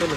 चलो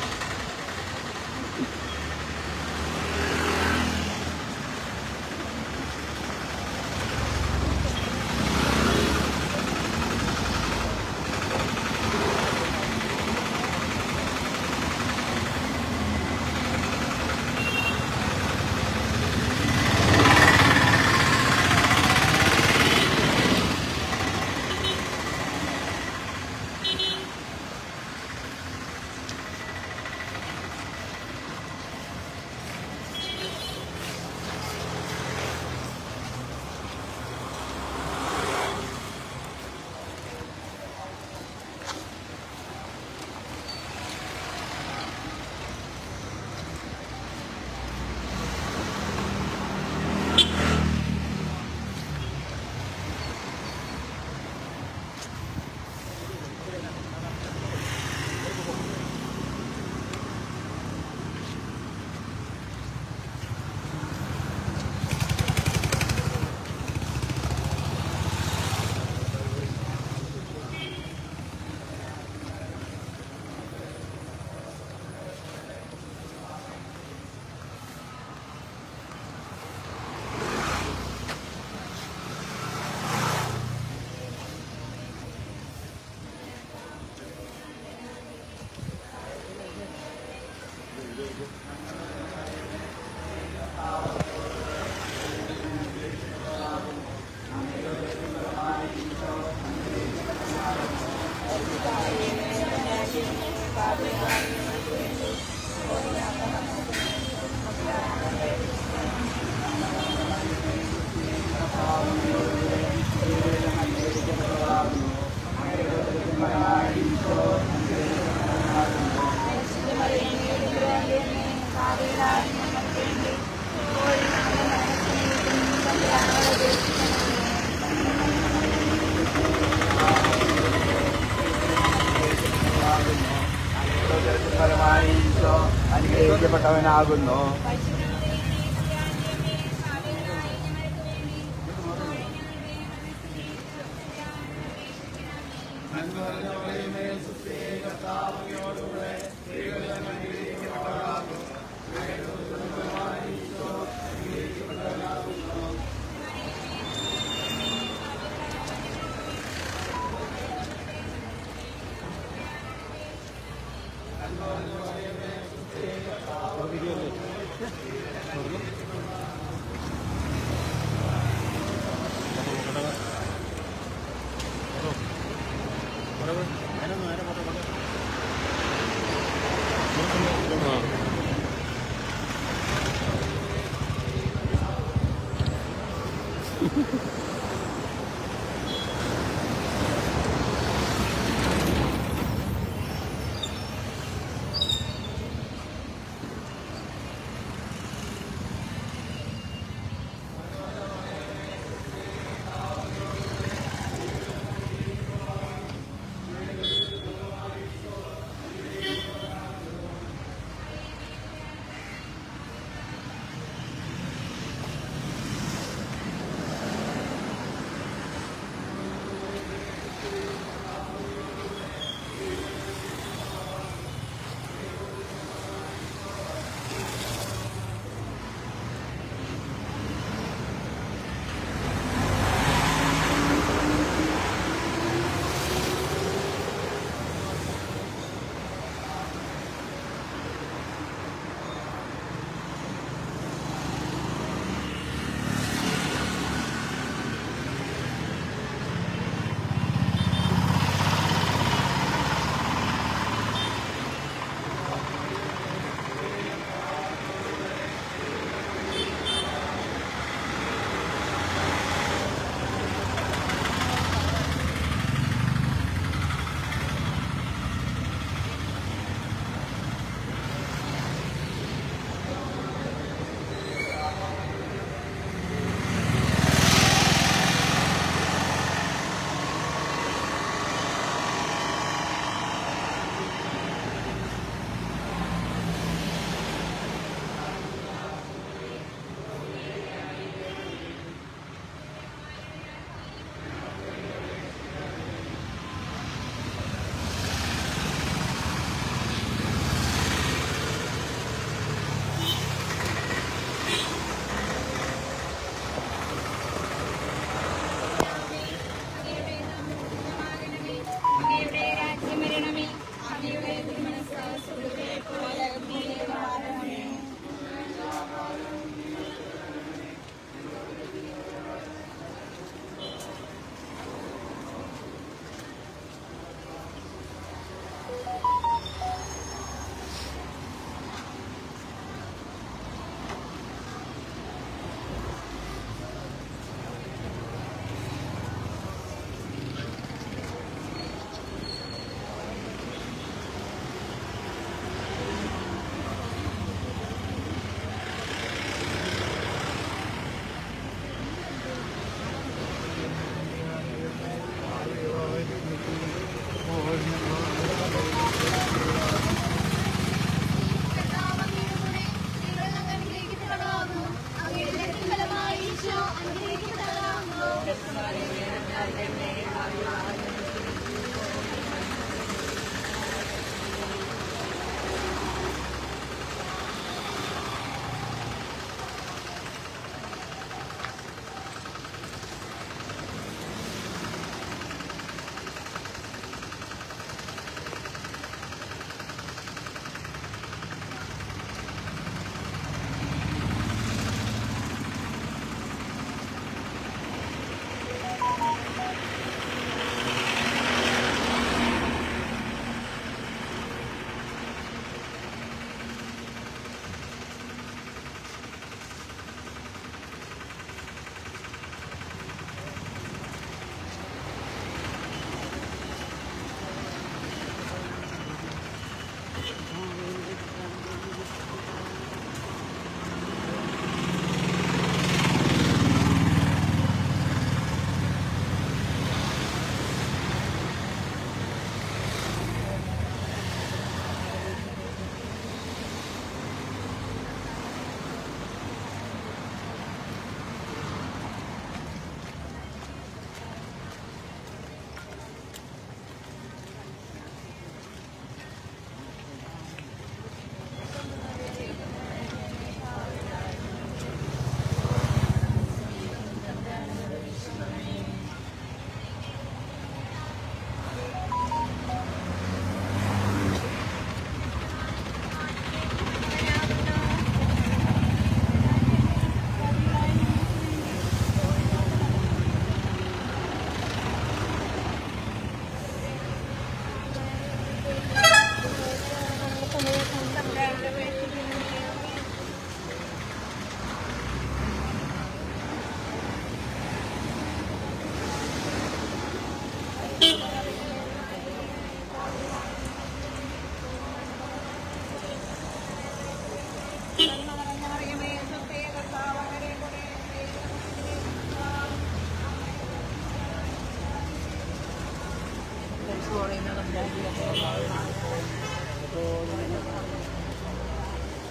അനുഗ്രഹിക്കപ്പെട്ടവനാകുന്നു. video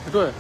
കിട്ടുവേ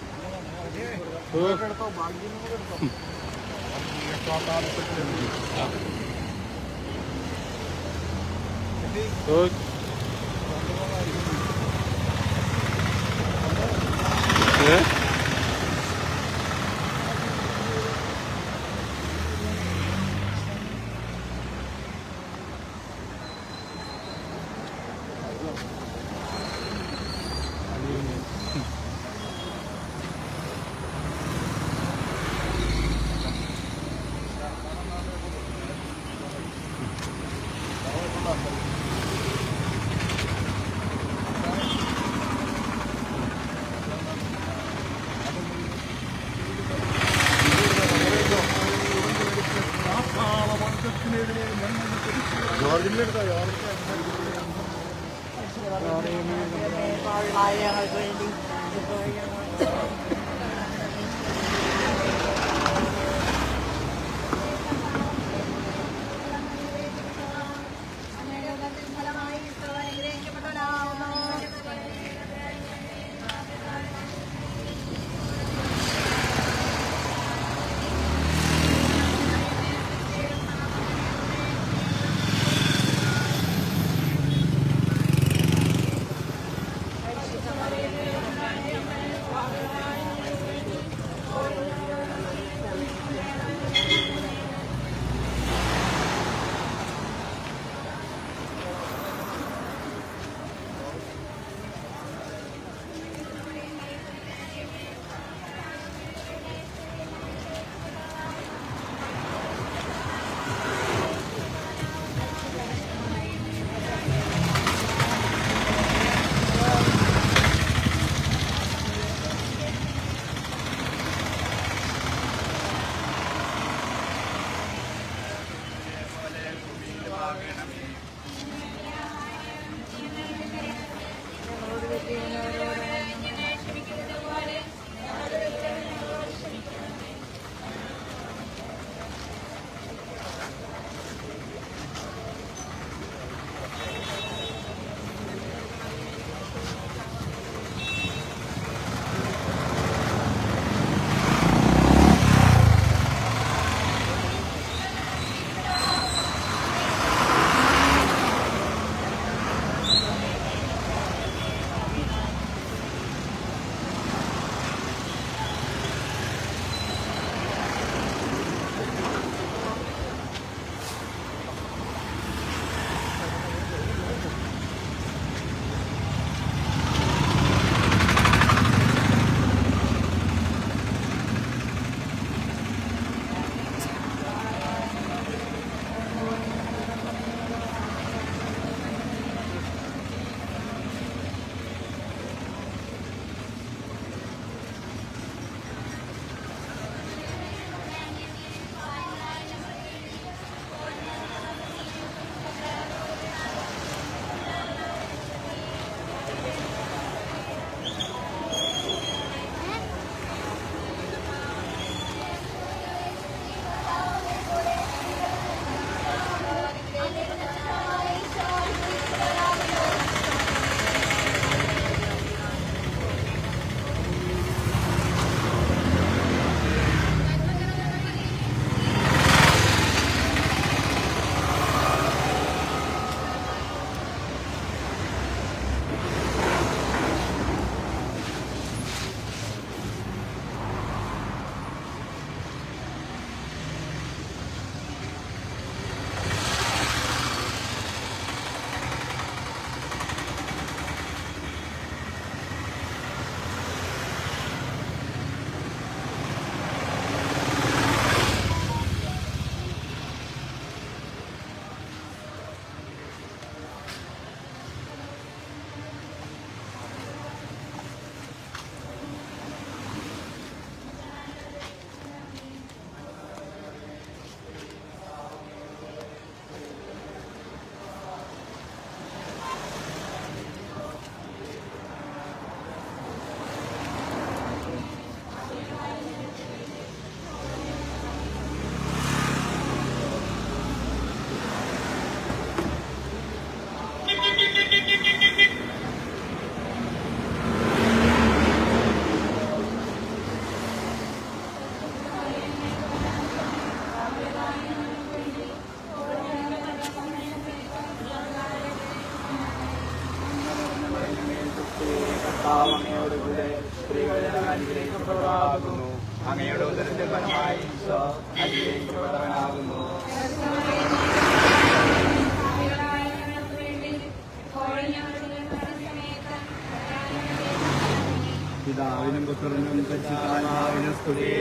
അനുഗ്രഹിക്കപ്പെട്ടവളാകുന്നു. അങ്ങയുടെ ഉദരത്തിൻ ഫലമായി ഈശോ അനുഗ്രഹിക്കപ്പെട്ടവനാകുന്നു. പിതാവിനും പുത്രനും പരിശുദ്ധാത്മാവിനും സ്തുതി.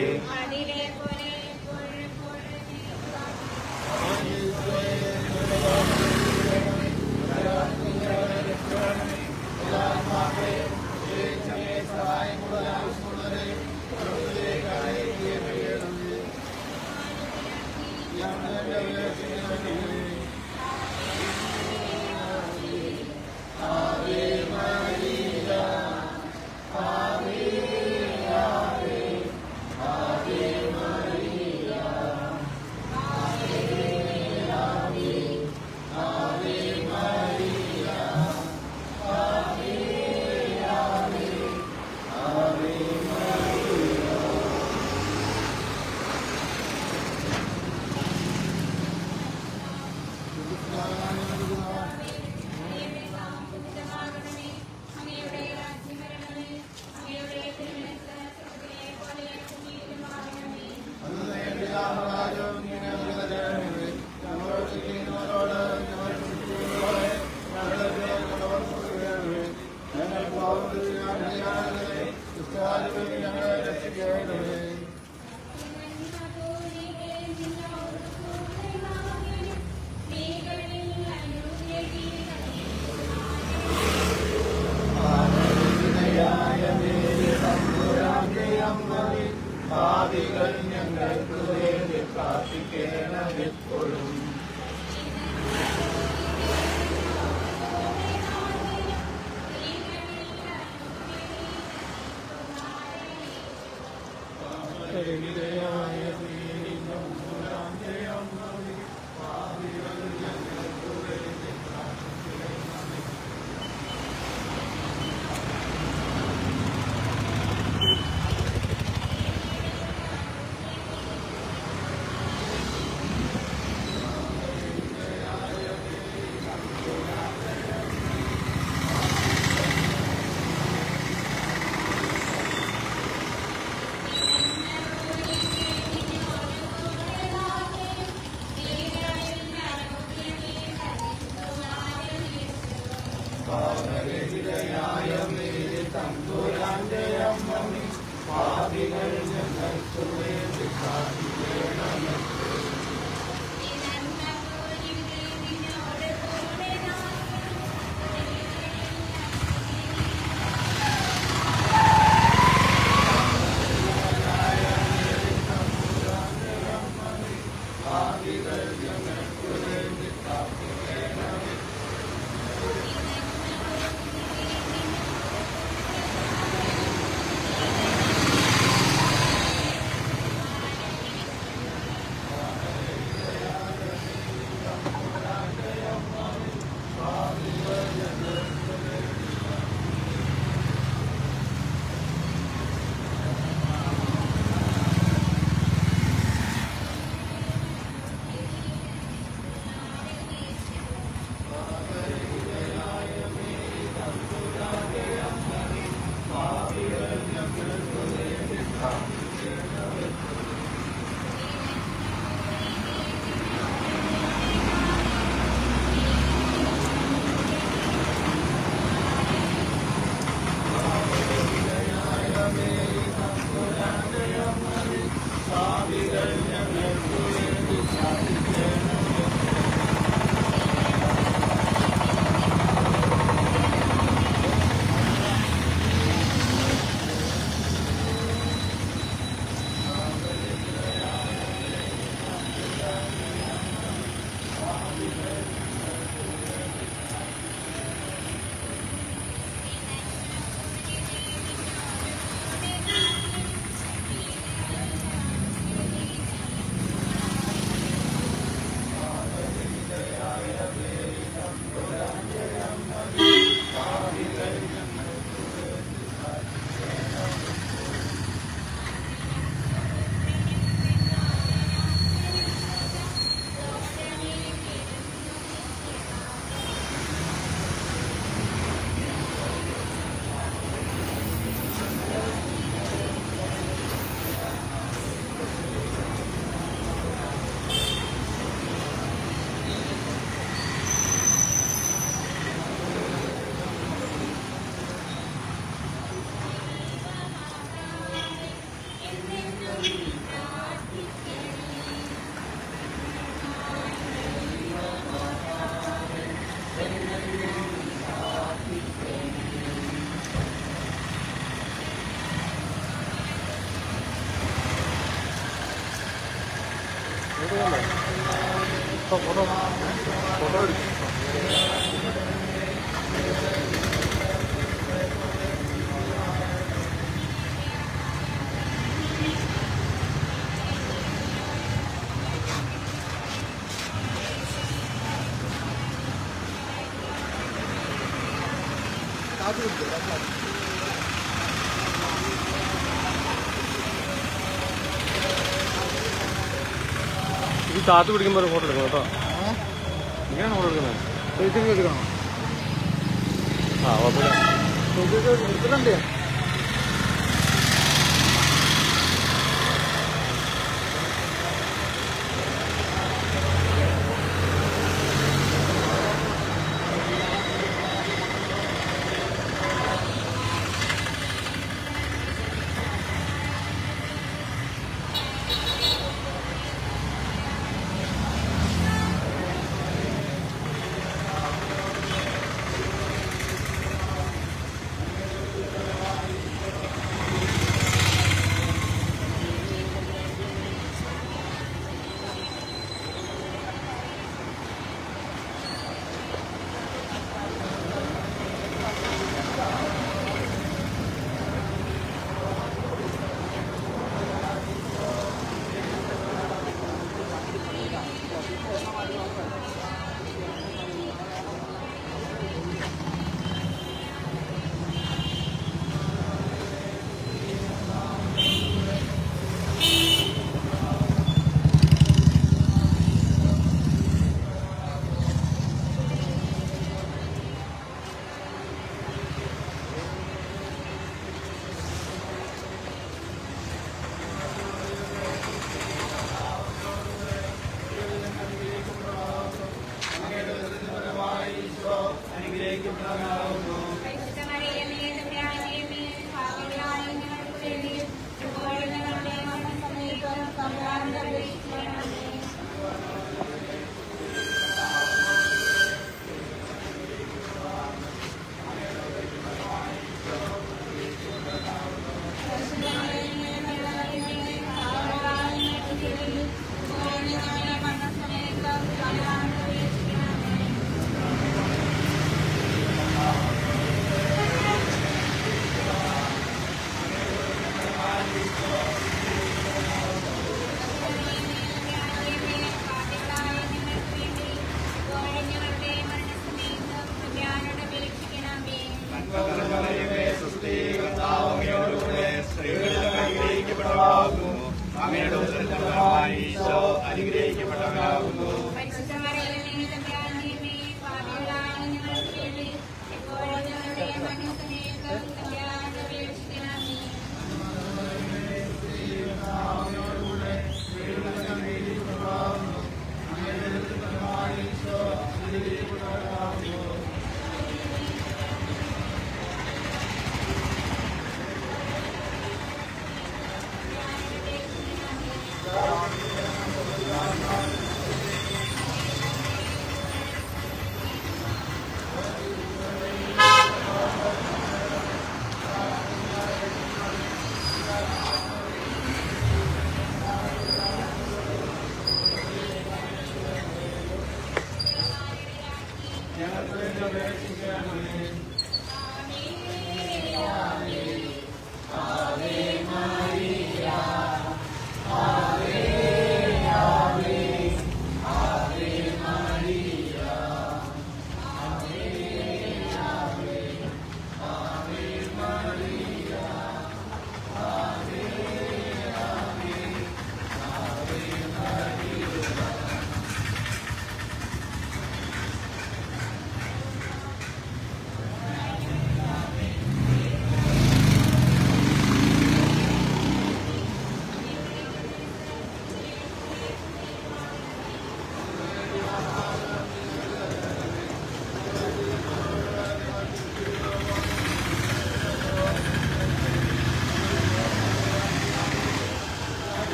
ഫോട്ടോ എടുക്കും. ഈ താത്ത് പിടിക്കുമ്പോൾ ഫോട്ടോ എടുക്കണം കേട്ടോ. ഇങ്ങനെയാണ് ഫോട്ടോ എടുക്കുന്നത്. എടുക്കണം. ആ കുഴപ്പമില്ല.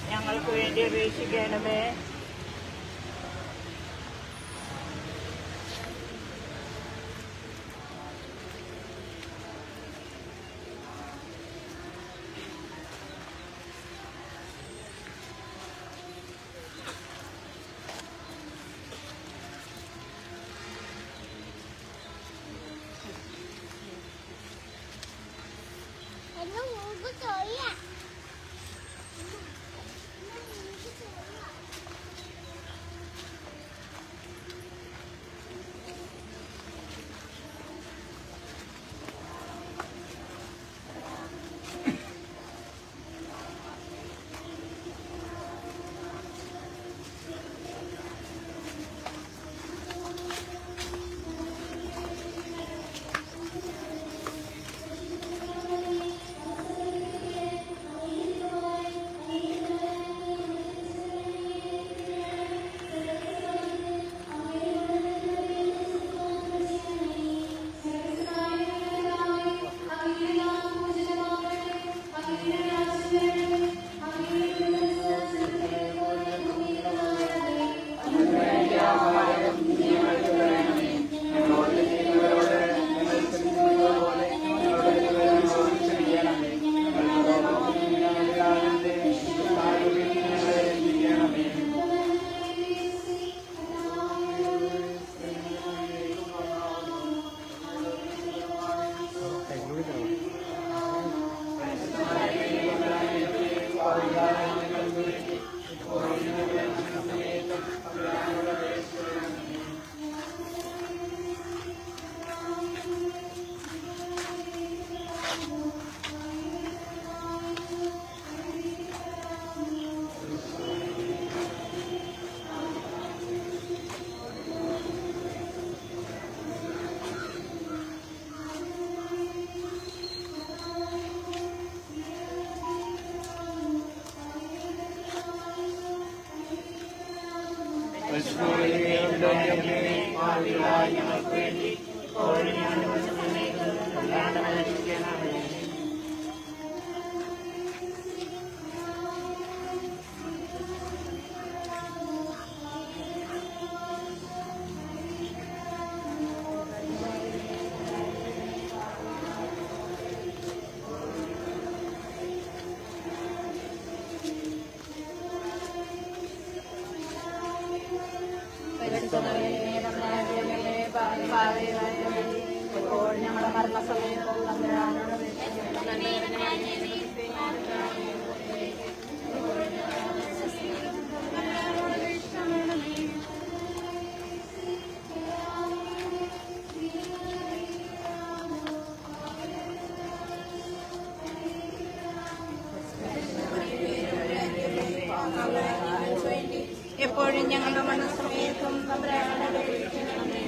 ഞങ്ങൾക്ക് വേണ്ടി അപേക്ഷിക്കണമേ. ഇപ്പോഴും ഞങ്ങളുടെ മനസ്സമയത്തും തമ്പുരാനോട് അപേക്ഷിക്കണമേ.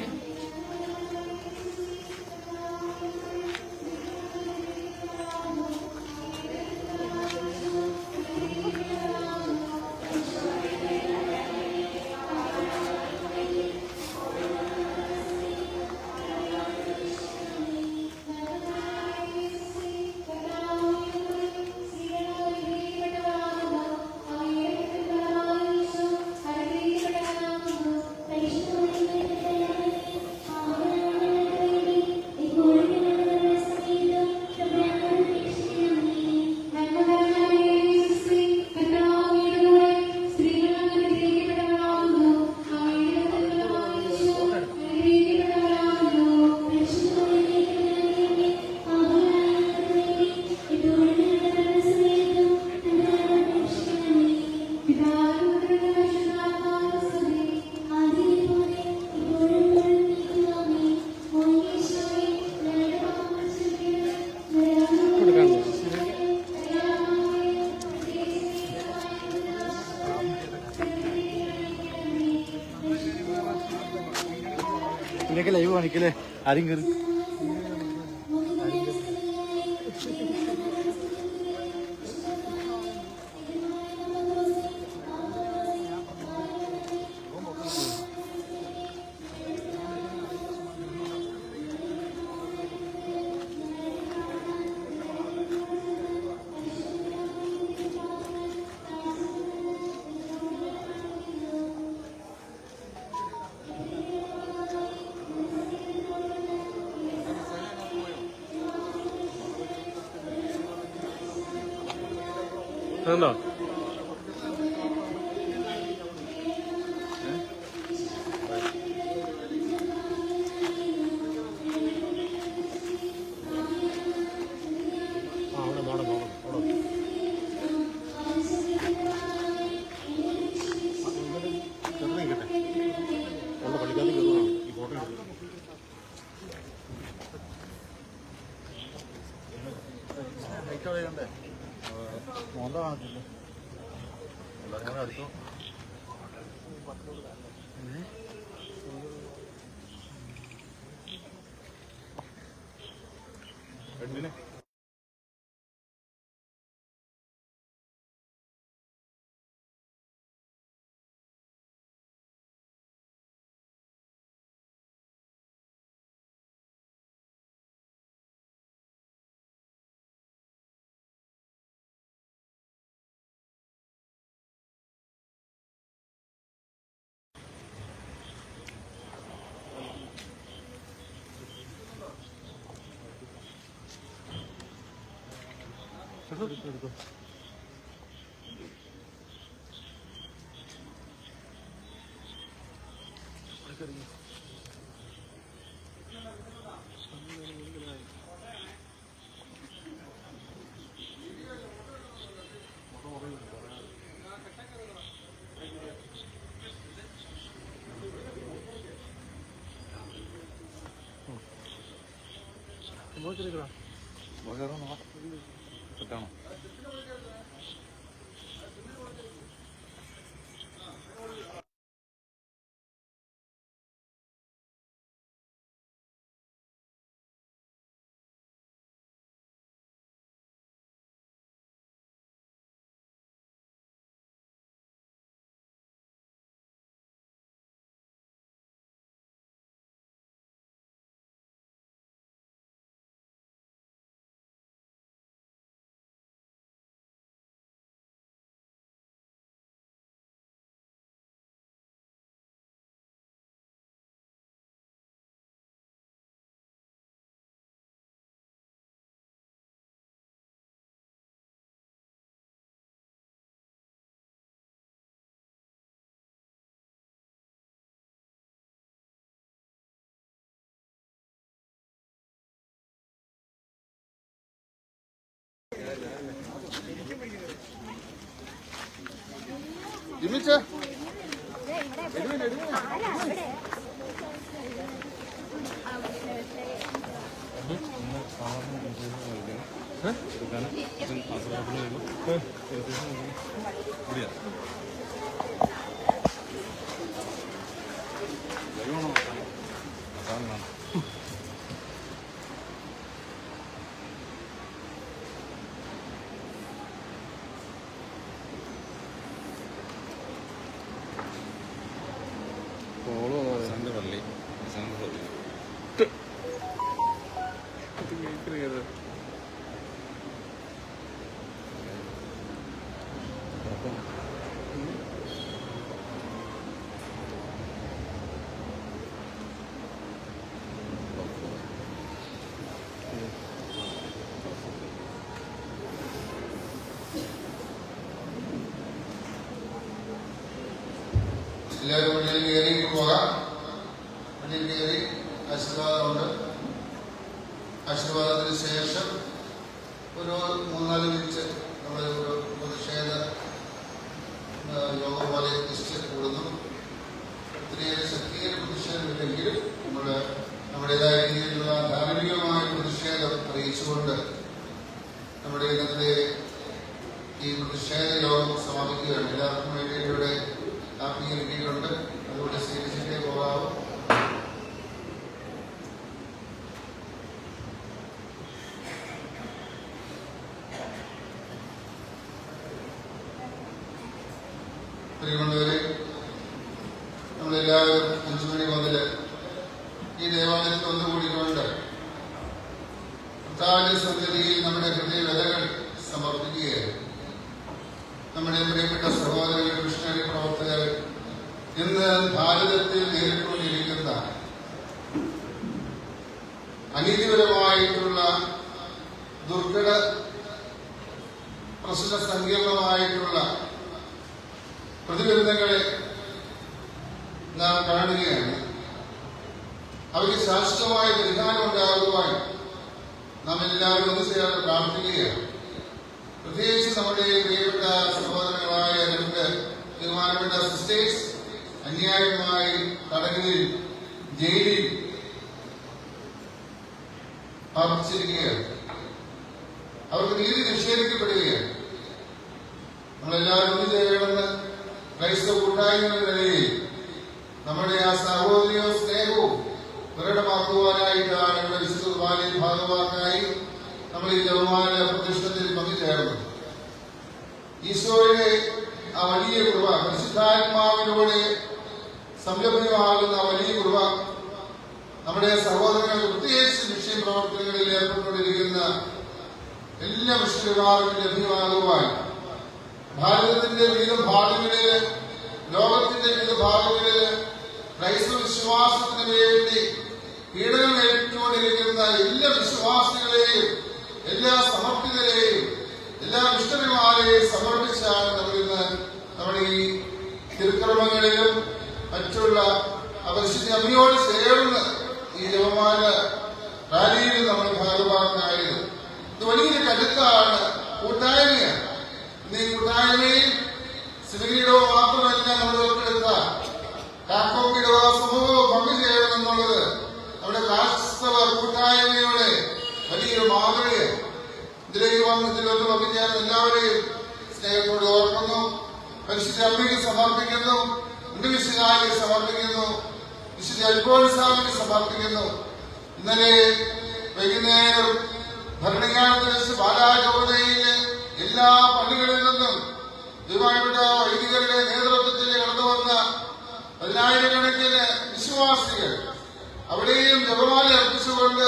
ഇതിലേക്ക് ലൈവ് കാണിക്കല്ലേ? ആരും കയറി എന്താ എടുക്കും സെറ്റാണോ? ജിമിച്ചേ എല്ലാവരും വണ്ടിയിൽ കയറി പോകാം. വണ്ടിയിൽ കയറി ആശീർവാദമുണ്ട്. ആശീർവാദത്തിന് ശേഷം ഒരു 3-4 മിനിറ്റ് നമ്മൾ ഒരു പ്രതിഷേധ യോഗം പോലെ നിശ്ചയം കൂടുന്നു. ഒത്തിരിയേറെ ശക്തിയേറെ പ്രതിഷേധമില്ലെങ്കിലും നമ്മുടേതായ രീതിയിലുള്ള ധാർമ്മികമായ പ്രതിഷേധം അറിയിച്ചുകൊണ്ട് നമ്മുടെ ഇന്നത്തെ ഈ പ്രതിഷേധ യോഗം സമാപിക്കുകയാണ്. എല്ലാവർക്കും വേണ്ടി ഇവിടെ കാപ്പി നൽകിയിട്ടുണ്ട്. അതുകൊണ്ട് സ്വീകരിച്ചിട്ടേ പോകാവും. പ്രിയമുള്ളവരെ, നമ്മളെല്ലാവരും 5 മണി മുതൽ ഈ ദേവാലയത്തിൽ ഒന്നുകൂടിക്കൊണ്ട് കർത്താവിന്റെ സന്നിധിയിൽ നമ്മുടെ ഹൃദയവ്യതകൾ സമർപ്പിക്കുകയാണ്. നമ്മുടെ പ്രിയപ്പെട്ട സഹോദരങ്ങൾ, മിഷണറി പ്രവർത്തകർ ഇന്ന് ഭാരതത്തിൽ നേരിട്ടുകൊണ്ടിരിക്കുന്ന അനീതിപരമായിട്ടുള്ള ദുർഘട പ്രശ്ന സങ്കീർണമായിട്ടുള്ള പ്രതിബന്ധങ്ങളെ നാം കാണുകയാണ്. അവയ്ക്ക് ശാശ്വതമായ പരിഹാരം ഉണ്ടാകുവാൻ നാം എല്ലാവരും ഒന്ന് ചേർന്ന് പ്രാർത്ഥിക്കുകയാണ്. പ്രത്യേകിച്ച് നമ്മുടെ പ്രിയപ്പെട്ട സഹോദരങ്ങളായ 2 ബഹുമാനപ്പെട്ട സിസ്റ്റേഴ്സ് അന്യായമായി തടങ്കലിൽ ജയിലിൽ പാർപ്പിച്ചിരിക്കുകയാണ്. അവർക്ക് നീതി നിഷേധിക്കപ്പെടുകയാണ്. നമ്മളെല്ലാവരും ഒന്ന് ചേരണമെന്ന് ക്രൈസ്തവ കൂട്ടായ്മ എന്ന നിലയിൽ നമ്മുടെ ആ സഹോദരിയോ സ്നേഹവും ദൃഢമാക്കുവാനായിട്ടാണ് ഇവിടെ വിശുദ്ധ കുർബാനയിൽ ഭാഗമാക്കായി നമ്മൾ ഈ ജപമാല പ്രതിഷ്ഠത്തിൽ പങ്കുചേർന്നത്. ഈശോയുടെ ആ വലിയ കൃപ, പരിശുദ്ധാത്മാവിലൂടെ സംരംഭമാകുന്ന വലിയ കൃപ നമ്മുടെ സഹോദരങ്ങൾക്ക്, പ്രത്യേകിച്ച് മിഷൻ പ്രവർത്തനങ്ങളിൽ ഏർപ്പെട്ടുകൊണ്ടിരിക്കുന്ന എല്ലാ മിഷണറിമാർക്കും ലഭ്യമാകുവാൻ ഭാരതത്തിന്റെ വിവിധ ഭാഗങ്ങളില്, ലോകത്തിന്റെ വിവിധ ഭാഗങ്ങളില് ക്രൈസ്തവ വിശ്വാസത്തിന് വേണ്ടി പീഡനം നേരിട്ടുകൊണ്ടിരിക്കുന്ന എല്ലാ വിശ്വാസികളെയും, എല്ലാ സമർപ്പിതരെയും, എല്ലാ മിഷണറിമാരെയും സമർപ്പിച്ചാണ് നമ്മളിന്ന് നമ്മുടെ ഈ തിരുക്രമങ്ങളിലും മറ്റുള്ള പരിശുദ്ധ അമ്മയോട് ചേർന്ന് ഈ ജപമാല റാലിയിൽ നമ്മൾ ഭാഗമാക്കായത്. ഇത് വലിയൊരു കരുത്താണ്, കൂട്ടായ്മയാണ്. ഇന്ന് ഈ കൂട്ടായ്മയിൽ സിവിലിയോ മാത്രമല്ല നമ്മൾ ഏറ്റെടുത്ത കാക്കോക്കിടോ സമൂഹവും പങ്കുചേരണമെന്നുള്ളത് നമ്മുടെ ക്രൈസ്തവ കൂട്ടായ്മയുടെ വലിയൊരു മാതൃകയാണ്. ഇതിലേക്ക് വന്ന് ഇതിലൊന്ന് പങ്കുചേർന്ന് എല്ലാവരെയും സ്നേഹത്തോടെ ഓർക്കുന്നു. പരിശുദ്ധ അമ്മയ്ക്ക് സമർപ്പിക്കുന്നു, വിശുദ്ധായിക്ക് സമർപ്പിക്കുന്നു, വിശുദ്ധ അൽഫോൻസാമിന് സമർപ്പിക്കുന്നു. ഇന്നലെ വൈകുന്നേരം ഭരണങ്ങാനത്ത് വെച്ച് ബാലാജോതയിലെ എല്ലാ പള്ളികളിൽ നിന്നും ദൈവമായിട്ട് വൈദികരുടെ നേതൃത്വത്തിൽ കടന്നു വന്ന 10,000-കണക്കിന് വിശ്വാസികൾ അവിടെയും ജപമാല അർപ്പിച്ചുകൊണ്ട്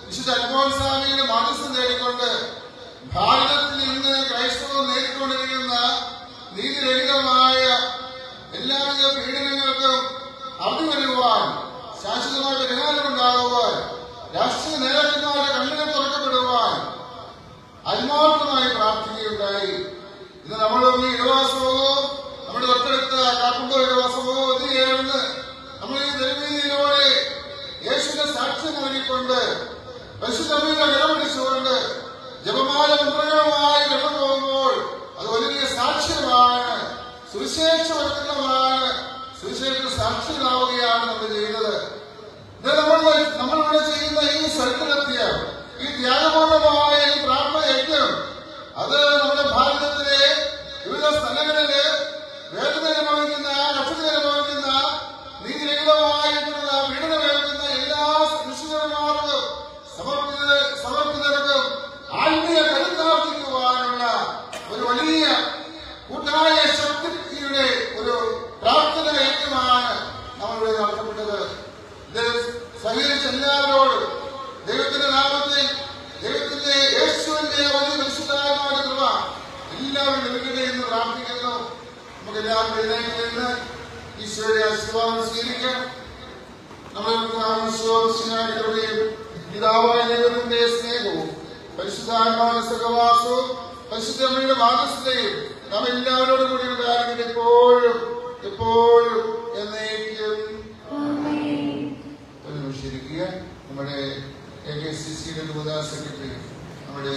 വിശുദ്ധ അൽഫോൻസാമിയുടെ മാധ്യസ്ഥം നേടിക്കൊണ്ട് ഭാരതത്തിൽ ഇന്ന് ക്രൈസ്തവർ നേരിട്ടുകൊണ്ടിരിക്കുന്ന നീതിരഹിതമായ എല്ലാവിധ പീഡനങ്ങൾക്കും അവധി വരുവാൻ, ശാശ്വതമായ പരിഹാരമുണ്ടാകുവാൻ, രാഷ്ട്രീയ നേതാക്കന്മാരുടെ കണ്ണുകൾ തുറക്കപ്പെടുവാൻ ആത്മാർത്ഥമായി പ്രാർത്ഥിക്കുകയുണ്ടായി. ഇന്ന് നമ്മളൊന്ന് ഇടവാസമോ നമ്മുടെ തൊട്ടടുത്ത കാക്കുമ്പോ ഇടവാസമോ ഒന്നുചേർന്ന് നമ്മൾ ഈ നെൽവീതിയിലൂടെ യേശുവിന്റെ സാക്ഷ്യം നൽകിക്കൊണ്ട് പരിശുദ്ധമ്മയുടെ ഇടപെടിച്ചുകൊണ്ട് ജപമാല മന്ത്രങ്ങളുമായി കടന്നു പോകുമ്പോൾ അത് വലിയ സാക്ഷ്യമാണ്, സുവിശേഷവൽക്കരണമാണ്, സുവിശേഷ സാക്ഷികളാവുകയാണ് നമ്മൾ ചെയ്യുന്നത്. ഇത് നമ്മളിവിടെ ചെയ്യുന്ന ഈ സൽക്കൃത്യം, ഈ ത്യാഗപൂർണമായ ഈ പ്രാർത്ഥന യജ്ഞം, അത് നമ്മുടെ ഭാരതത്തിലെ വിവിധ സ്ഥലങ്ങളില് വേദന അനുഭവിക്കുന്ന, രക്ഷത അനുഭവിക്കുന്ന, നീതിരഹിതമായിട്ടുള്ള പീഡനമേൽക്കുന്ന എല്ലാ മിഷണറിമാർക്കും സമർപ്പിതർക്കും ആത്മീയ കരുത്താർജിക്കുവാനുള്ള ഒരു വലിയ കൂട്ടായ ശക്തിയുടെ ഒരു പ്രാർത്ഥന യജ്ഞമാണ് നമ്മളിവിടെ നടത്തപ്പെട്ടത്. ഇത് സഹകരിച്ച എല്ലാവരോടും ദൈവത്തിന്റെ നാമത്തിൽ, ദൈവത്തിന്റെ യേശുവിന്റെ വലിയ പരിശുദ്ധമായ കൃപ എല്ലാവരും ലഭിക്കട്ടെ എന്ന് പ്രാർത്ഥിക്കുന്നു. നമുക്ക് എല്ലാവരും എഴുന്നേറ്റ് നിന്ന് ഈശോയുടെ ആശീർവാദം സ്വീകരിക്കാം. നമ്മുടെ കൃപയും പിതാവായ ദൈവത്തിന്റെ സ്നേഹവും പരിശുദ്ധാത്മാവിന്റെ സഹവാസവും പരിശുദ്ധമ്മയുടെ മാധ്യസ്ഥതയും നാം എല്ലാവരോടും കൂടി ഉണ്ടായിരിക്കും എപ്പോഴും എപ്പോഴും ക്ഷണിക്കുക. നമ്മുടെ AKCCയുടെ രൂപത സെക്രട്ടറി, നമ്മുടെ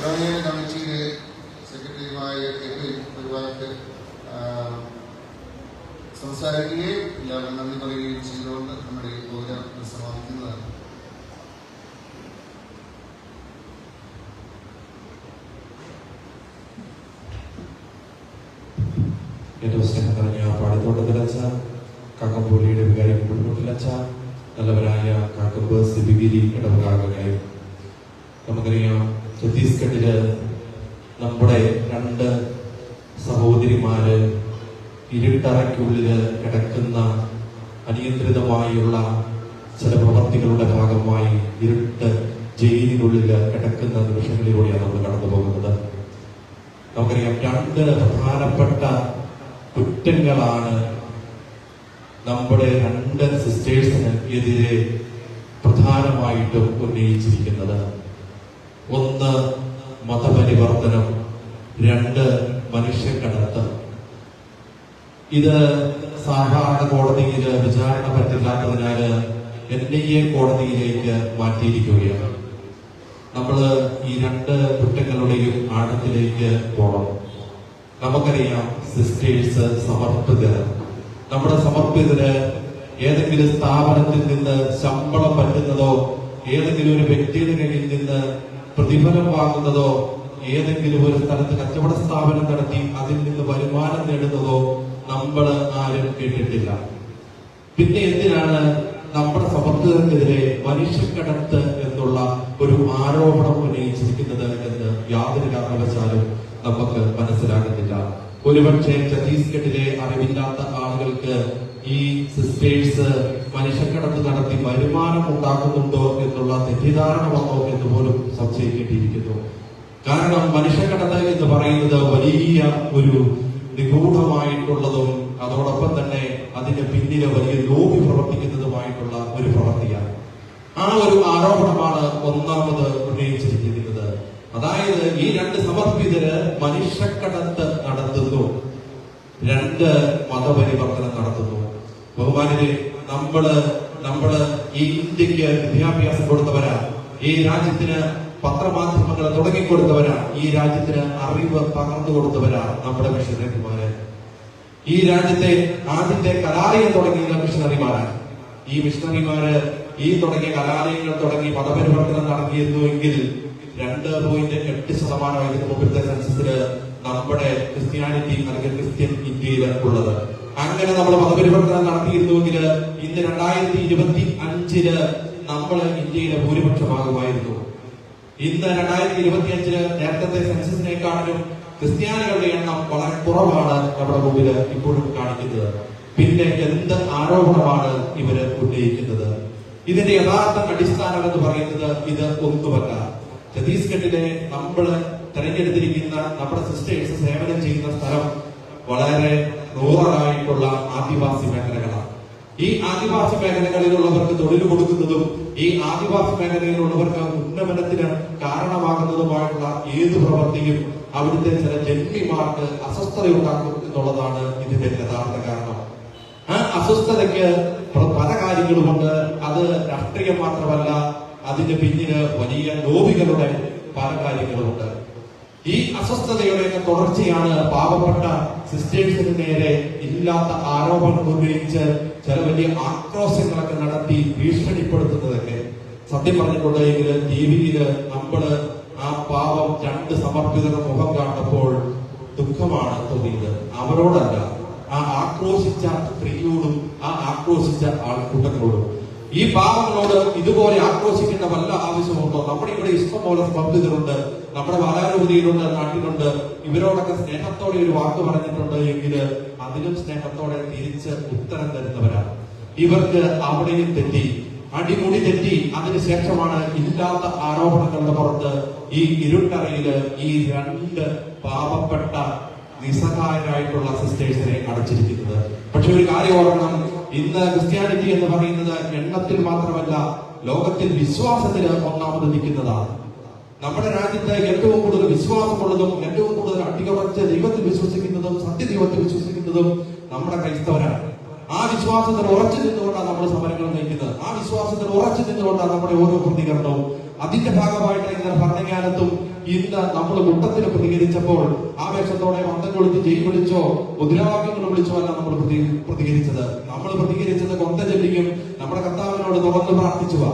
റോയൽ കമ്മിറ്റിയുടെ സെക്രട്ടറിയുമായ ഒരു വാക്ക് സംസാരിക്കുകയും എല്ലാവരും നന്ദി പറയുകയും ചെയ്തുകൊണ്ട് നമ്മുടെ ഈ പ്രോഗ്രാം സമാപിക്കുന്നതാണ്. ഏറ്റവും സ്നേഹം നിറഞ്ഞ പാടിത്തോട്ടത്തിലച്ച, കാക്കമ്പൂലിയുടെ വികാരി കുടുംബത്തിലച്ച, നല്ലവരായ കാക്കമ്പ് സിബിഗിരി ഇടവകാകളെ, നമുക്കറിയാം ഛത്തീസ്ഗഡില് നമ്മുടെ 2 സഹോദരിമാര് ഇരുട്ടറയ്ക്കുള്ളില് കിടക്കുന്ന അനിയന്ത്രിതമായുള്ള ചില പ്രവർത്തികളുടെ ഭാഗമായി ഇരുട്ട് ജയിലിനുള്ളില് കിടക്കുന്ന നിമിഷങ്ങളിലൂടെയാണ് നമ്മൾ കടന്നു പോകുന്നത്. നമുക്കറിയാം 2 പ്രധാനപ്പെട്ട കുറ്റങ്ങളാണ് നമ്മുടെ 2 സിസ്റ്റേഴ്സിന് എതിരെ പ്രധാനമായിട്ടും ഉന്നയിച്ചിരിക്കുന്നത്. 1 മതപരിവർത്തനം, 2 മനുഷ്യക്കടത്ത്. ഇത് സാധാരണ കോടതിയിൽ വിചാരണ പറ്റില്ലാത്തതിനാൽ NIA കോടതിയിലേക്ക് മാറ്റിയിരിക്കുകയാണ്. നമ്മൾ ഈ 2 കുറ്റങ്ങളുടെയും ആഴത്തിലേക്ക് പോകണം. നമുക്കറിയാം സിസ്റ്റേഴ്സ് സമർപ്പിതർ. നമ്മുടെ സമർപ്പിതര് ഏതെങ്കിലും സ്ഥാപനത്തിൽ നിന്ന് ശമ്പളം പറ്റുന്നതോ, ഏതെങ്കിലും ഒരു വ്യക്തിയുടെ കയ്യിൽ നിന്ന് പ്രതിഫലം വാങ്ങുന്നതോ, ഏതെങ്കിലും ഒരു സ്ഥലത്ത് കച്ചവട സ്ഥാപനം നടത്തി അതിൽ നിന്ന് വരുമാനം നേടുന്നതോ നമ്മൾ ആരും കേട്ടിട്ടില്ല. പിന്നെ എന്തിനാണ് നമ്മുടെ സമർപ്പിതർക്കെതിരെ മനുഷ്യക്കടത്ത് എന്നുള്ള ഒരു ആരോപണം ഉന്നയിച്ചിരിക്കുന്നത് എന്ന് യാതൊരു കാരണവശാലും നമുക്ക് മനസ്സിലാകുന്നില്ല. ഒരുപക്ഷെ ഛത്തീസ്ഗഡിലെ അറിവില്ലാത്ത ആളുകൾക്ക് ഈ സിസ്റ്റേഴ്സ് മനുഷ്യക്കടത്ത് നടത്തി വരുമാനം ഉണ്ടാക്കുന്നുണ്ടോ എന്നുള്ള തെറ്റിദ്ധാരണ വന്നോ എന്ന് പോലും സംശയിക്കേണ്ടിയിരിക്കുന്നു. കാരണം മനുഷ്യക്കടത്ത് എന്ന് പറയുന്നത് വലിയ ഒരു നിഗൂഢമായിട്ടുള്ളതും അതോടൊപ്പം തന്നെ അതിന്റെ പിന്നിലെ വലിയ ലോബി പ്രവർത്തിക്കുന്നതുമായിട്ടുള്ള ഒരു പ്രവൃത്തിയാണ്. ആ ഒരു ആരോപണമാണ് ഒന്നാമത് ഉന്നയിച്ചിരിക്കുന്നത്. അതായത് ഈ 2 സമർപ്പിതര് മനുഷ്യക്കടത്ത് നടത്തുന്നു, 2 മതപരിവർത്തനം നടത്തുന്നു. ബഹുമാനരെ, നമ്മള് ഈ ഇന്ത്യക്ക് വിദ്യാഭ്യാസം കൊടുത്തവരാ, ഈ രാജ്യത്തിന് പത്രമാധ്യമങ്ങൾ തുടങ്ങിക്കൊടുത്തവരാ, ഈ രാജ്യത്തിന് അറിവ് പകർന്നു കൊടുത്തവരാ നമ്മുടെ മിഷണറിമാര്. ഈ രാജ്യത്തെ ആദ്യത്തെ കലാലയം തുടങ്ങിയ മിഷണറിമാരാണ്. ഈ മിഷണറിമാര് ഈ തുടങ്ങിയ കലാലയങ്ങൾ തുടങ്ങി മതപരിവർത്തനം നടത്തിയിരുന്നുവെങ്കിൽ 2.8% ഇതിന് മുമ്പത്തെ സെൻസസില് നമ്മുടെ ക്രിസ്ത്യാനിറ്റി അല്ലെങ്കിൽ ക്രിസ്ത്യൻ ഇന്ത്യയിൽ ഉള്ളത്. അങ്ങനെ നമ്മൾ മതപരിവർത്തനം നടത്തിയിരുന്നുവെങ്കിൽ ഇന്ന് 2025 നമ്മൾ ഇന്ത്യയിലെ ഭൂരിപക്ഷമാകുമായിരുന്നു. ഇന്ന് 2025 നേരത്തെ സെൻസസിനേക്കാളും ക്രിസ്ത്യാനികളുടെ എണ്ണം വളരെ കുറവാണ് നമ്മുടെ മുമ്പിൽ ഇപ്പോഴും കാണിക്കുന്നത്. പിന്നെ എന്ത് ആരോപണമാണ് ഇവര് ഉന്നയിക്കുന്നത്? ഇതിന്റെ യഥാർത്ഥ അടിസ്ഥാനം എന്ന് പറയുന്നത് ഇത് ഒന്നുമല്ല. ഛത്തീസ്ഗഡിലെ നമ്മൾ തെരഞ്ഞെടുത്തിരിക്കുന്ന നമ്മുടെ സിസ്റ്റേഴ്സ് സേവനം ചെയ്യുന്ന സ്ഥലം വളരെ റൂറലായിട്ടുള്ള ആദിവാസി മേഖലകളാണ്. ഈ ആദിവാസി മേഖലകളിലുള്ളവർക്ക് തൊഴിൽ കൊടുക്കുന്നതും ഈ ആദിവാസി മേഖലയിലുള്ളവർക്ക് ഉന്നമനത്തിന് കാരണമാകുന്നതുമായിട്ടുള്ള ഏത് പ്രവൃത്തിയും അവിടുത്തെ ചില ജന്മിമാർക്ക് അസ്വസ്ഥതയുണ്ടാക്കും എന്നുള്ളതാണ് ഇതിന്റെ യഥാർത്ഥ കാരണം. ആ അസ്വസ്ഥതയ്ക്ക് പല കാര്യങ്ങളുമുണ്ട്. അത് രാഷ്ട്രീയം മാത്രമല്ല, അതിന്റെ പിന്നില് വലിയ ലോബികളുടെ പല കാര്യങ്ങളുമുണ്ട്. ഈ അസ്വസ്ഥതയുടെ തുടർച്ചയാണ് പാവപ്പെട്ട സിസ്റ്റേഴ്സിന് നേരെ ഇല്ലാത്ത ആരോപണങ്ങൾ ഉന്നയിച്ച് ചില വലിയ ആക്രോശങ്ങളൊക്കെ നടത്തി ഭീഷണിപ്പെടുത്തുന്നതൊക്കെ. സത്യം പറഞ്ഞിട്ടുണ്ടെങ്കിൽ ടിവിയില് നമ്മള് ആ പാവം 2 സമർപ്പിതരുടെ മുഖം കണ്ടപ്പോൾ ദുഃഖമാണ് തോന്നിയത്. അവരോടല്ല, ആ ആക്രോശിച്ച സ്ത്രീയോടും ആ ആക്രോശിച്ച ആൾക്കൂട്ടങ്ങളോടും. ഈ പാവങ്ങളോട് ഇതുപോലെ ആക്രോശിക്കേണ്ട വല്ല ആവശ്യമുണ്ടോ? നമ്മുടെ ഇവിടെ ഇഷ്ടംപോലെ സമർപ്പിതരുണ്ട്, നമ്മുടെ ബാലാരൂപതയിലുണ്ട്, നാട്ടിലുണ്ട്. ഇവരോടൊക്കെ സ്നേഹത്തോടെ ഒരു വാക്ക് പറഞ്ഞിട്ടുണ്ട് എങ്കിൽ അതിലും സ്നേഹത്തോടെ തിരിച്ച് ഉത്തരം തരുന്നവരാണ്. ഇവർക്ക് അവിടെയും തെറ്റി, അടിമുടി തെറ്റി. അതിനുശേഷമാണ് ഇല്ലാത്ത ആരോപണങ്ങളുടെ പുറത്ത് ഈ ഇരുട്ടറയില് ഈ 2 പാവപ്പെട്ട നിസ്സഹായരായിട്ടുള്ള സിസ്റ്റേഴ്സിനെ അടച്ചിരിക്കുന്നത്. പക്ഷെ ഒരു കാര്യം ഓർക്കണം, ഇന്ന് ക്രിസ്ത്യാനിറ്റി എന്ന് പറയുന്നത് എണ്ണത്തിൽ മാത്രമല്ല, ലോകത്തിൽ വിശ്വാസത്തിന് ഒന്നാമത് നിൽക്കുന്നതാണ്. നമ്മുടെ രാജ്യത്ത് ഏറ്റവും കൂടുതൽ വിശ്വാസമുള്ളതും ഏറ്റവും കൂടുതൽ അടിയുറച്ച് ദൈവത്തിൽ വിശ്വസിക്കുന്നതും സത്യദൈവത്തിൽ വിശ്വസിക്കുന്നതും നമ്മുടെ ക്രൈസ്തവരാണ്. ആ വിശ്വാസത്തിൽ ഉറച്ചു നിന്നുകൊണ്ടാണ് നമ്മൾ സമരങ്ങൾ നയിക്കുന്നത്. ആ വിശ്വാസത്തിൽ ഉറച്ചു നിന്നുകൊണ്ടാണ് നമ്മുടെ ഓരോ പ്രതികരണവും. അതിന്റെ ഭാഗമായിട്ട് ഇന്നലെ ഭരണകാലത്തും ഇന്ന് നമ്മൾ കൂട്ടത്തിന് പ്രതികരിച്ചപ്പോൾ ആവേശത്തോടെ വന്തം കൊളുത്തി ജയിൽ വിളിച്ചോ മുദ്രാവാക്യങ്ങൾ വിളിച്ചോ അല്ല നമ്മൾ പ്രതികരിച്ചത്. നമ്മൾ പ്രതികരിച്ചത് കൊന്ത ചൊല്ലിയും നമ്മുടെ കർത്താവിനോട് തുറന്ന് പ്രാർത്ഥിച്ചുക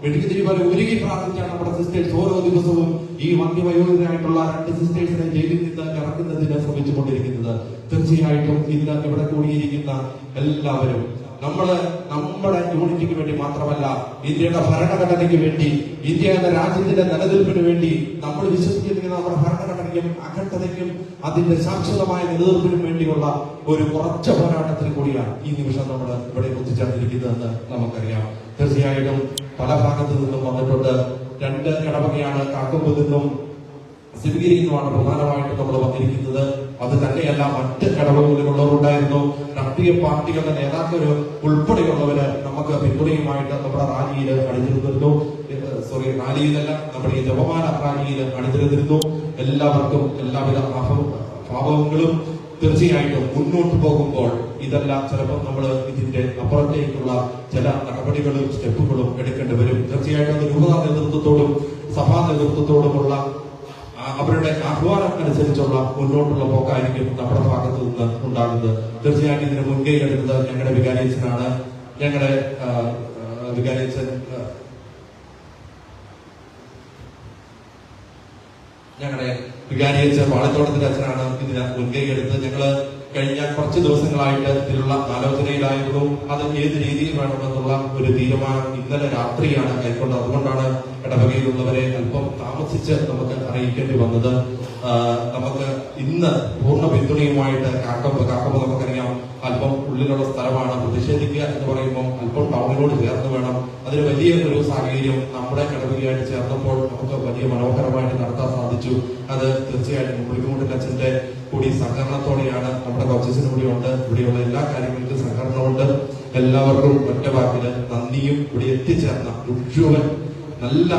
വെടിക്കുതിരി പോലെ ഉരുകി പ്രാർത്ഥിച്ചാണ് നമ്മുടെ സിസ്റ്റേഴ്സ് ഓരോ ദിവസവും ഈ മധ്യവയോധികരായിട്ടുള്ള 2 സിസ്റ്റേഴ്സിനെ ജയിലിൽ നിന്ന് ഇറക്കുന്നതിന് ശ്രമിച്ചുകൊണ്ടിരിക്കുന്നത്. തീർച്ചയായിട്ടും ഇന്ന് ഇവിടെ കൂടിയിരിക്കുന്ന എല്ലാവരും നമ്മുടെ യൂണിറ്റിക്ക് വേണ്ടി മാത്രമല്ല, ഇന്ത്യയുടെ ഭരണഘടനയ്ക്ക് വേണ്ടി, ഇന്ത്യ എന്ന രാജ്യത്തിന്റെ നിലനിൽപ്പിന് വേണ്ടി നമ്മൾ വിശ്വസിക്കുന്ന നമ്മുടെ ഭരണഘടനയ്ക്കും അഖണ്ഡതയ്ക്കും അതിന്റെ ശാശ്വതമായ നിലനിൽപ്പിനും വേണ്ടിയുള്ള ഒരു ഉറച്ച പോരാട്ടത്തിൽ കൂടിയാണ് ഈ നിമിഷം നമ്മൾ ഇവിടെ ഒത്തുചേർന്നിരിക്കുന്നതെന്ന് നമുക്കറിയാം. തീർച്ചയായിട്ടും പല ഭാഗത്തു നിന്നും വന്നിട്ടുണ്ട്. 2 ഇടവകയാണ്, കാക്കുമ്പ് നിന്നും ശിവഗിരിയിൽ നിന്നുമാണ് പ്രധാനമായിട്ടും നമ്മൾ വന്നിരിക്കുന്നത്. അത് തന്നെയല്ല, മറ്റ് ഇടവകളിലുള്ളവരുണ്ടായിരുന്നു. രാഷ്ട്രീയ പാർട്ടികളുടെ നേതാക്കൾ ഉൾപ്പെടെയുള്ളവര് നമുക്ക് പിന്തുണയുമായിട്ട് നമ്മുടെ റാലിയിൽ അണിനിരന്നിരുന്നു. റാലിയിലല്ല, നമ്മുടെ ഈ ജപമാല റാലിയിൽ അണിനിരന്നിരുന്നു. എല്ലാവർക്കും എല്ലാവിധ ഭാവങ്ങളും. തീർച്ചയായിട്ടും മുന്നോട്ട് പോകുമ്പോൾ ഇതെല്ലാം ചിലപ്പോൾ നമ്മൾ ഇതിന്റെ അപ്പുറത്തേക്കുള്ള ചില നടപടികളും സ്റ്റെപ്പുകളും എടുക്കേണ്ടി വരും. തീർച്ചയായിട്ടും അത് രൂപതാ നേതൃത്വത്തോടും സഭാ നേതൃത്വത്തോടുമുള്ള അവരുടെ ആഹ്വാനം അനുസരിച്ചുള്ള മുന്നോട്ടുള്ള പോക്കായിരിക്കും നമ്മുടെ ഭാഗത്തു നിന്ന് ഉണ്ടാകുന്നത്. തീർച്ചയായിട്ടും ഇതിന് മുൻകൈ എടുത്തത് ഞങ്ങളുടെ വികാരിയച്ഛനാണ്. ഞങ്ങളുടെ വികാരിയച്ഛൻ വാളത്തോട്ടത്തിന്റെ അച്ഛനാണ് ഇതിന് മുൻകൈ എടുത്തത്. ഞങ്ങള് കഴിഞ്ഞ കുറച്ച് ദിവസങ്ങളായിട്ട് ഇതിലുള്ള ആലോചനയിലായിരുന്നു. അത് ഏത് രീതിയിൽ വേണമെന്നുള്ള ഒരു തീരുമാനം ഇന്നലെ രാത്രിയാണ് കൈക്കൊണ്ടത്. അതുകൊണ്ടാണ് ഇടവകയിലുള്ളവരെ അല്പം താമസിച്ച് നമുക്ക് അറിയിക്കേണ്ടി വന്നത്. നമുക്ക് ഇന്ന് പൂർണ്ണ പിന്തുണയുമായിട്ട് കാക്കമ്പ് നമുക്കറിയാം അല്പം ഉള്ളിലുള്ള സ്ഥലമാണ്. പ്രതിഷേധിക്കുക എന്ന് പറയുമ്പോൾ അല്പം ടൗണിനോട് ചേർന്ന് വേണം. അതിന് വലിയ ഒരു സാഹചര്യം നമ്മുടെ ഇടവകയായിട്ട് ചേർന്നപ്പോൾ നമുക്ക് വലിയ മനോഹരമായിട്ട് നടത്താൻ സാധിച്ചു. അത് തീർച്ചയായിട്ടും പുളിക്കുമുട്ടിന്റെ അച്ഛന്റെ കൂടി സഹകരണത്തോടെയാണ്. നമ്മുടെ കോച്ചസിന് കൂടി ഉണ്ട്. ഇവിടെയുള്ള എല്ലാ കാര്യങ്ങൾക്കും സഹകരണമുണ്ട്. എല്ലാവർക്കും ഒറ്റ വാക്കില് നന്ദിയും ഇവിടെ എത്തിച്ചേർന്ന മുഴുവൻ നല്ല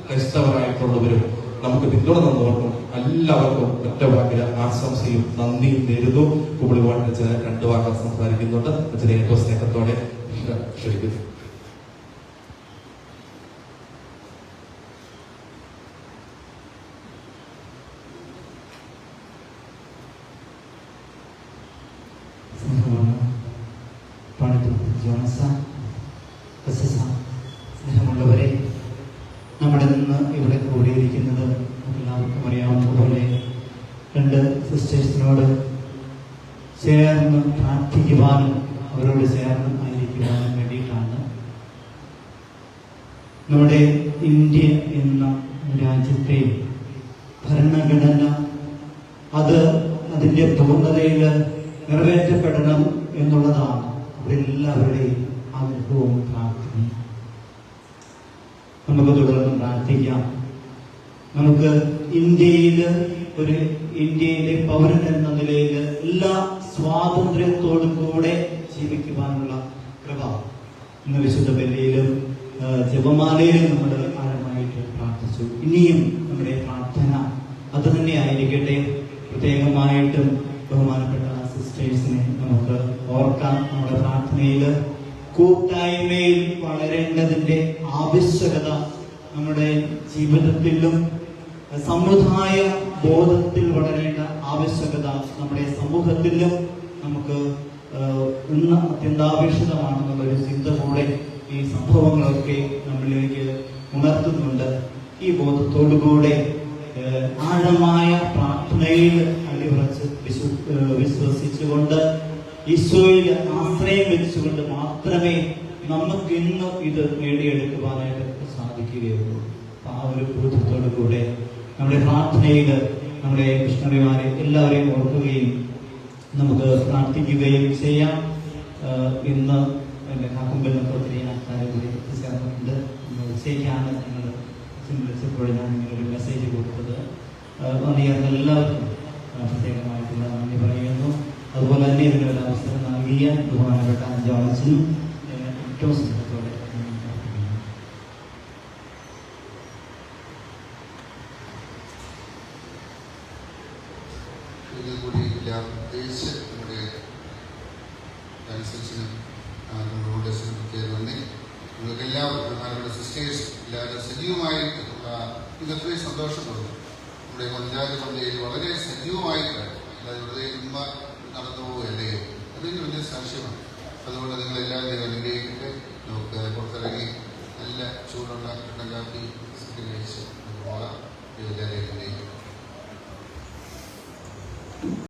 ക്രൈസ്തവരായിട്ടുള്ളവരും നമുക്ക് പിന്തുണ തന്നവർക്കും എല്ലാവർക്കും ഒറ്റ വാക്കില് ആശംസയും നന്ദിയും നേരുന്നു. കുമ്പളിവാൻ അച്ഛന് 2 വാക്കുകൾ സംസാരിക്കുന്നുണ്ട്. അച്ഛനെ ഏറ്റവും സ്നേഹത്തോടെ ക്ഷണിക്കുന്നു. സ്നേഹമുള്ളവരെ, നമ്മുടെ നിന്ന് ഇവിടെ കൂടിയിരിക്കുന്നത് എല്ലാവർക്കും അറിയാവുന്നതുപോലെ 2 സിസ്റ്റേഴ്സിനോട് ചേർന്ന് പ്രാർത്ഥിക്കുവാനും അവരോട് ചേർന്ന് ആയിരിക്കുവാനും വേണ്ടിയിട്ടാണ്. നമ്മുടെ ഇന്ത്യ എന്ന രാജ്യത്തെ ഭരണഘടന അതിന്റെ പൂർണ്ണതയിൽ നിറവേറ്റപ്പെടണം എന്നുള്ളതാണ് എല്ലാവരുടെയും ആഗ്രഹവും പ്രാർത്ഥനയും. നമുക്ക് തുടർന്ന് പ്രാർത്ഥിക്കാം. നമുക്ക് ഇന്ത്യയിലെ പൗരൻ എന്ന നിലയിൽ എല്ലാ സ്വാതന്ത്ര്യത്തോടും കൂടെ ജീവിക്കുവാനുള്ള കൃപ ഇന്ന് വിശുദ്ധ ബലിയിലും ജപമാലയിലും നമ്മൾ ആഴമായിട്ട് പ്രാർത്ഥിച്ചു. ഇനിയും നമ്മുടെ പ്രാർത്ഥന അത് തന്നെ ആയിരിക്കട്ടെ. പ്രത്യേകമായിട്ടും ബഹുമാനപ്പെട്ട സിസ്റ്റേഴ്സിനെ നമുക്ക് ഓർക്കാം. നമ്മുടെ പ്രാർത്ഥനയിൽ കൂട്ടായ്മയിൽ വളരേണ്ടതിന്റെ ആവശ്യകത നമ്മുടെ ജീവിതത്തിലും സമുദായ ബോധത്തിൽ വളരേണ്ട ആവശ്യകത നമ്മുടെ സമൂഹത്തിലും നമുക്ക് ഇന്ന് അത്യന്താപേക്ഷിതമാണെന്നുള്ളൊരു ചിന്ത കൂടെ ഈ സംഭവങ്ങളൊക്കെ നമ്മളിലേക്ക് ഉണർത്തുന്നുണ്ട്. ഈ ബോധത്തോടുകൂടെ ആഴമായ പ്രാർത്ഥനയിൽ അടിയുറച്ച് വിശ്വസിച്ചുകൊണ്ട് ഈശോയിൽ ആശ്രയം വെച്ചുകൊണ്ട് മാത്രമേ നമുക്ക് ഇന്ന് ഇത് നേടിയെടുക്കുവാനായിട്ട് സാധിക്കുകയുള്ളൂ. ആ ഒരു ബോധത്തോടു കൂടെ നമ്മുടെ പ്രാർത്ഥനയിൽ നമ്മുടെ മിഷണറിമാരെ എല്ലാവരെയും ഓർക്കുകയും നമുക്ക് പ്രാർത്ഥിക്കുകയും ചെയ്യാം. ഇന്ന് എൻ്റെ കാക്കുമ്പൽ ഒത്തിരി ആൾക്കാരെ കൂടി എത്തിച്ചേർന്നിട്ടുണ്ട്. ഉച്ചയ്ക്കാണ് ഞങ്ങൾ വിളിച്ചപ്പോൾ ഞാൻ നിങ്ങളൊരു മെസ്സേജ് കൊടുത്തത്. വന്നിരുന്ന എല്ലാവർക്കും പ്രത്യേകമായിട്ടുള്ള നന്ദി പറയുന്നു. അതുപോലെ തന്നെ ഇതിനൊരു അവസരം നൽകിയ ബഹുമാനപ്പെട്ട ജോൺസനും ഏറ്റവും സ്നേഹത്തോടെ കൂടി എല്ലാം ഉദ്ദേശിച്ച് നമ്മുടെ അനുസരിച്ച് നമ്മളോട് ശ്രദ്ധിക്കാൻ നന്ദി. നിങ്ങൾക്ക് എല്ലാവർക്കും അവരുടെ സിസ്റ്റേഴ്സ് എല്ലാവരും സജീവമായി ഇത് അത്രയും സന്തോഷപ്പെടുന്നു. നമ്മുടെ പഞ്ചായത്ത് പള്ളിയിൽ വളരെ സജീവമായിട്ട് അതായത് വെറുതെ ചുമ്മാ നടന്നു പോവുകയല്ലേ, അതിന് വലിയ സാക്ഷ്യമാണ്. അതുകൊണ്ട് നിങ്ങളെല്ലാവരും അനുഗ്രഹിക്കട്ടെ. നമുക്ക് പുറത്തിറങ്ങി നല്ല ചൂടുള്ള കട്ടൻ കാപ്പി കഴിച്ച് പോകാം. എല്ലാവരെയും അനുഗ്രഹിക്കും.